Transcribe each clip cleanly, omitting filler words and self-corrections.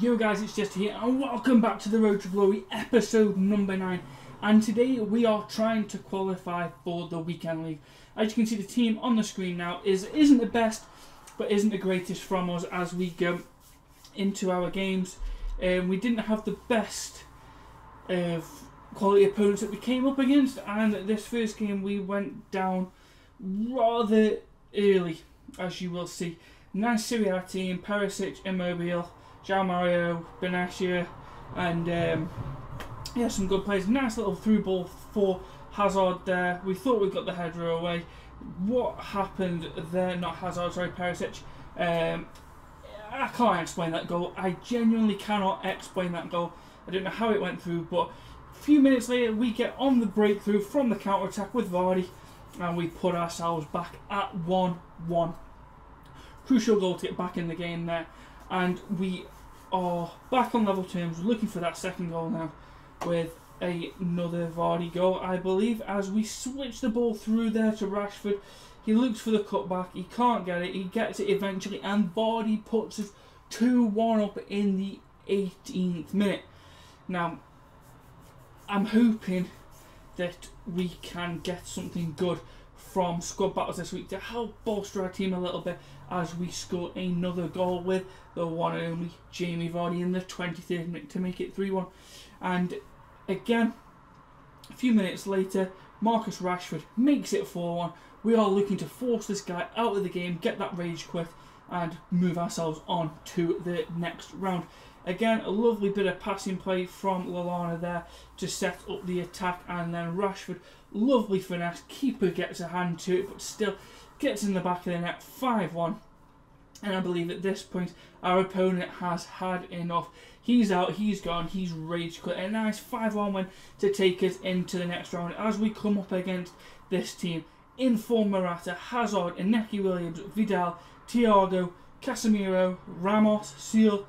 Yo guys, it's Jester here and welcome back to the Road to Glory episode number 9, and today we are trying to qualify for the weekend league. As you can see, the team on the screen now isn't the best but isn't the greatest from us as we go into our games. We didn't have the best quality opponents that we came up against, and this first game we went down rather early, as you will see. Nice Serie A team: Perisic, Immobile, João Mario, Benatia, and yeah, some good players. Nice little through ball for Hazard there. We thought we got the header away. What happened there? Not Hazard, sorry, Perisic. I can't explain that goal. I genuinely cannot explain that goal. I don't know how it went through, but a few minutes later we get on the breakthrough from the counter-attack with Vardy, and we put ourselves back at 1-1. Crucial goal to get back in the game there, and we are back on level terms, looking for that second goal now with another Vardy goal, I believe, as we switch the ball through there to Rashford. He looks for the cutback, he can't get it, he gets it eventually, and Vardy puts us 2-1 up in the 18th minute. Now, I'm hoping that we can get something good from squad battles this week to help bolster our team a little bit as we score another goal with the one and only Jamie Vardy in the 23rd minute to make it 3-1. And again, a few minutes later, Marcus Rashford makes it 4-1. We are looking to force this guy out of the game, get that rage quit, and move ourselves on to the next round. Again, a lovely bit of passing play from Lallana there to set up the attack, and then Rashford, lovely finesse, keeper gets a hand to it, but still gets in the back of the net, 5-1. And I believe at this point our opponent has had enough. He's out, he's gone, he's rage quit. A nice 5-1 win to take us into the next round as we come up against this team: Inform Morata, Hazard, Inaki Williams, Vidal, Thiago, Casemiro, Ramos, Seal,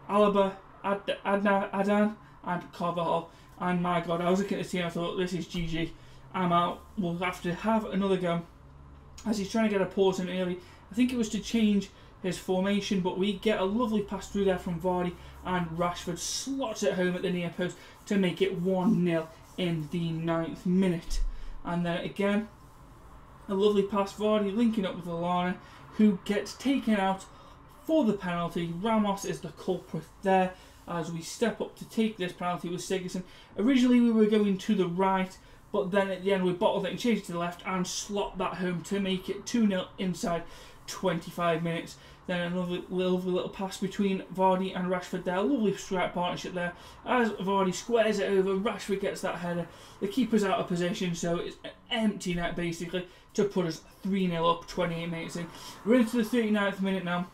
Alaba, Adan, and Carvajal. And my god, I was looking at the team, I thought, this is GG. I'm out. We'll have to have another go, as he's trying to get a pause in early. I think it was to change his formation, but we get a lovely pass through there from Vardy, and Rashford slots it home at the near post to make it 1-0 in the 9th minute. And then again, a lovely pass, Vardy linking up with Lallana, who gets taken out for the penalty. Ramos is the culprit there as we step up to take this penalty with Sigurdsson. Originally we were going to the right, but then at the end we bottled it and changed it to the left and slot that home to make it 2-0 inside 25 minutes. Then another lovely little pass between Vardy and Rashford there. Lovely strike partnership there. As Vardy squares it over, Rashford gets that header. The keeper's out of position, so it's an empty net basically to put us 3-0 up 28 minutes in. We're into the 39th minute now,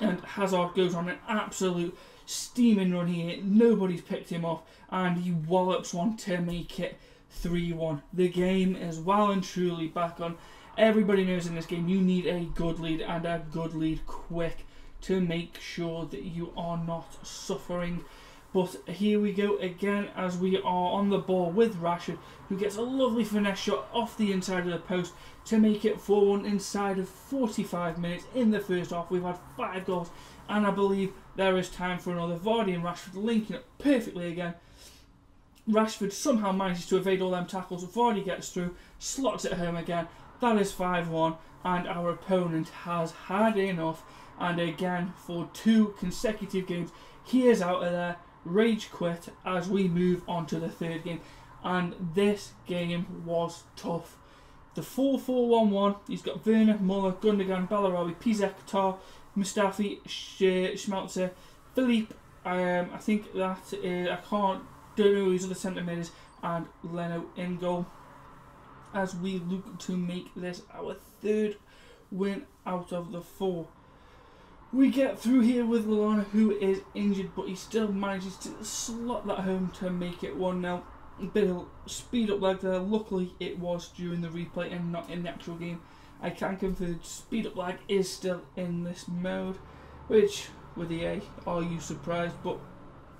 and Hazard goes on an absolute steaming run here. Nobody's picked him off, and he wallops one to make it 3-1. The game is well and truly back on. Everybody knows in this game you need a good lead, and a good lead quick, to make sure that you are not suffering. But here we go again as we are on the ball with Rashford, who gets a lovely finesse shot off the inside of the post to make it 4-1 inside of 45 minutes in the first half. We've had 5 goals, and I believe there is time for another. Vardy and Rashford linking up perfectly again. Rashford somehow manages to evade all them tackles. Vardy gets through, slots it home again. That is 5-1, and our opponent has had enough. And again, for 2 consecutive games, he is out of there, rage quit, as we move on to the 3rd game. And this game was tough. The 4-4-1-1, he's got Werner, Muller, Gundogan, Bellarabi, Pizek, Tar, Mustafi, Schmelzer, Philippe, I think that don't know who his other centre mid is, and Leno in goal, as we look to make this our 3rd win out of the 4. We get through here with Lallana, who is injured, but he still manages to slot that home to make it 1-0. A bit of speed up leg there. Luckily it was during the replay and not in the actual game. I can confirm speed up lag is still in this mode, which, with EA, are you surprised? But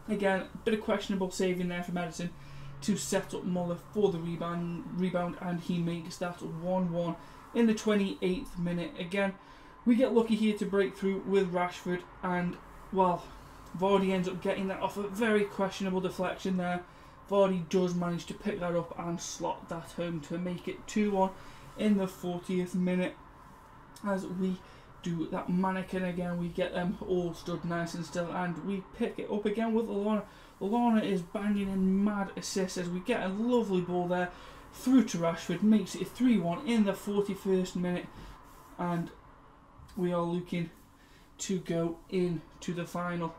again, a bit of questionable saving there from Edison to set up Muller for the rebound, and he makes that 1-1 in the 28th minute. Again, we get lucky here to break through with Rashford, and well, Vardy ends up getting that off a very questionable deflection there. Vardy does manage to pick that up and slot that home to make it 2-1 in the 40th minute. As we do that mannequin again, we get them all stood nice and still, and we pick it up again with Lallana. Lallana is banging in mad assists as we get a lovely ball there through to Rashford, makes it 3-1 in the 41st minute, and we are looking to go into the final.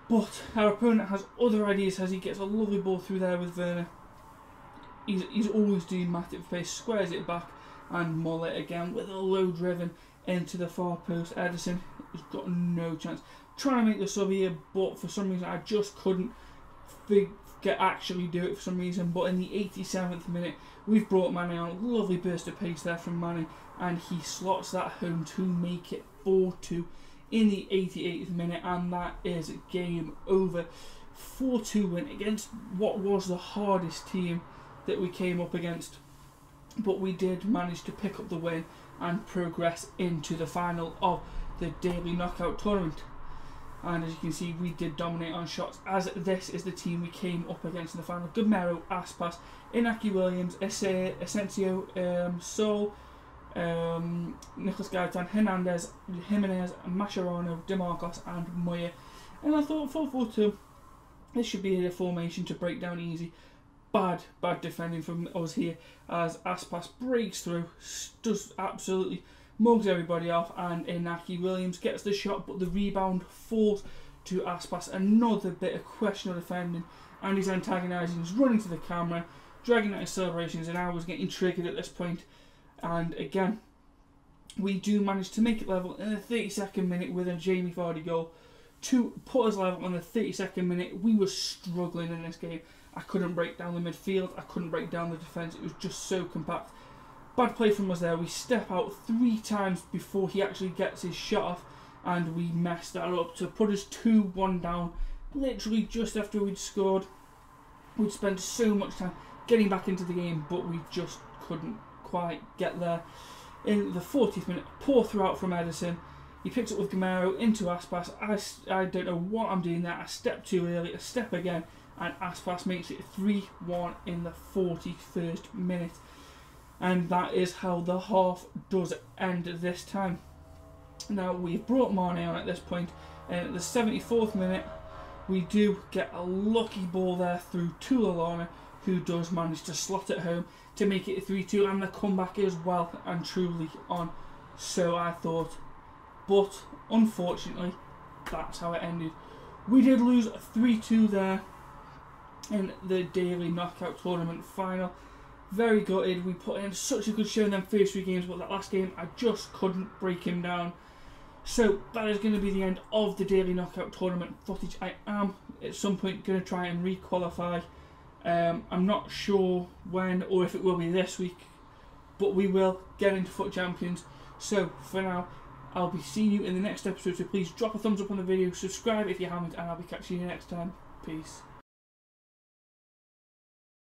But our opponent has other ideas as he gets a lovely ball through there with Werner. He's always doing massive pace, squares it back, and Mullet again with a low driven into the far post. Ederson has got no chance. Trying to make the sub here, but for some reason I just couldn't actually do it for some reason. But in the 87th minute, we've brought Mane on. Lovely burst of pace there from Mane, and he slots that home to make it 4-2 in the 88th minute, and that is game over. 4-2 win against what was the hardest team that we came up against, but we did manage to pick up the win and progress into the final of the daily knockout tournament. And as you can see, we did dominate on shots, as this is the team we came up against in the final. Gamero, Aspas, Inaki Williams, Asensio, Sol, Nicolas Gaitan, Hernandez, Jimenez, Mascherano, DeMarcos and Moya. And I thought 4-4-2, this should be a formation to break down easy. Bad defending from us here as Aspas breaks through, does absolutely mugs everybody off, and Inaki Williams gets the shot, but the rebound falls to Aspas. Another bit of questionable defending, and he's antagonising, he's running to the camera, dragging out his celebrations, and I was getting triggered at this point. And again, we do manage to make it level in the 32nd minute with a Jamie Vardy goal to put us level in the 32nd minute. We were struggling in this game. I couldn't break down the midfield, I couldn't break down the defence, it was just so compact. Bad play from us there. We step out 3 times before he actually gets his shot off, and we messed that up to put us 2-1 down literally just after we'd scored. We'd spent so much time getting back into the game, but we just couldn't quite get there. In the 40th minute, poor throughout from Ederson. He picks it with Gamero into Aspas. I don't know what I'm doing there. I step too early, a step again, and Aspas makes it 3-1 in the 41st minute. And that is how the half does end this time. Now we've brought Mane on at this point, and at the 74th minute we do get a lucky ball there through to Lallana, who does manage to slot it home to make it 3-2, and the comeback is well and truly on, so I thought. But unfortunately that's how it ended. We did lose 3-2 there in the daily knockout tournament final. Very gutted. We put in such a good show in them first 3 games, but that last game I just couldn't break him down. So that is going to be the end of the daily knockout tournament footage. I am at some point going to try and re-qualify. I'm not sure when or if it will be this week, but we will get into Foot Champions. So for now, I'll be seeing you in the next episode, so please drop a thumbs up on the video, subscribe if you haven't, and I'll be catching you next time. Peace.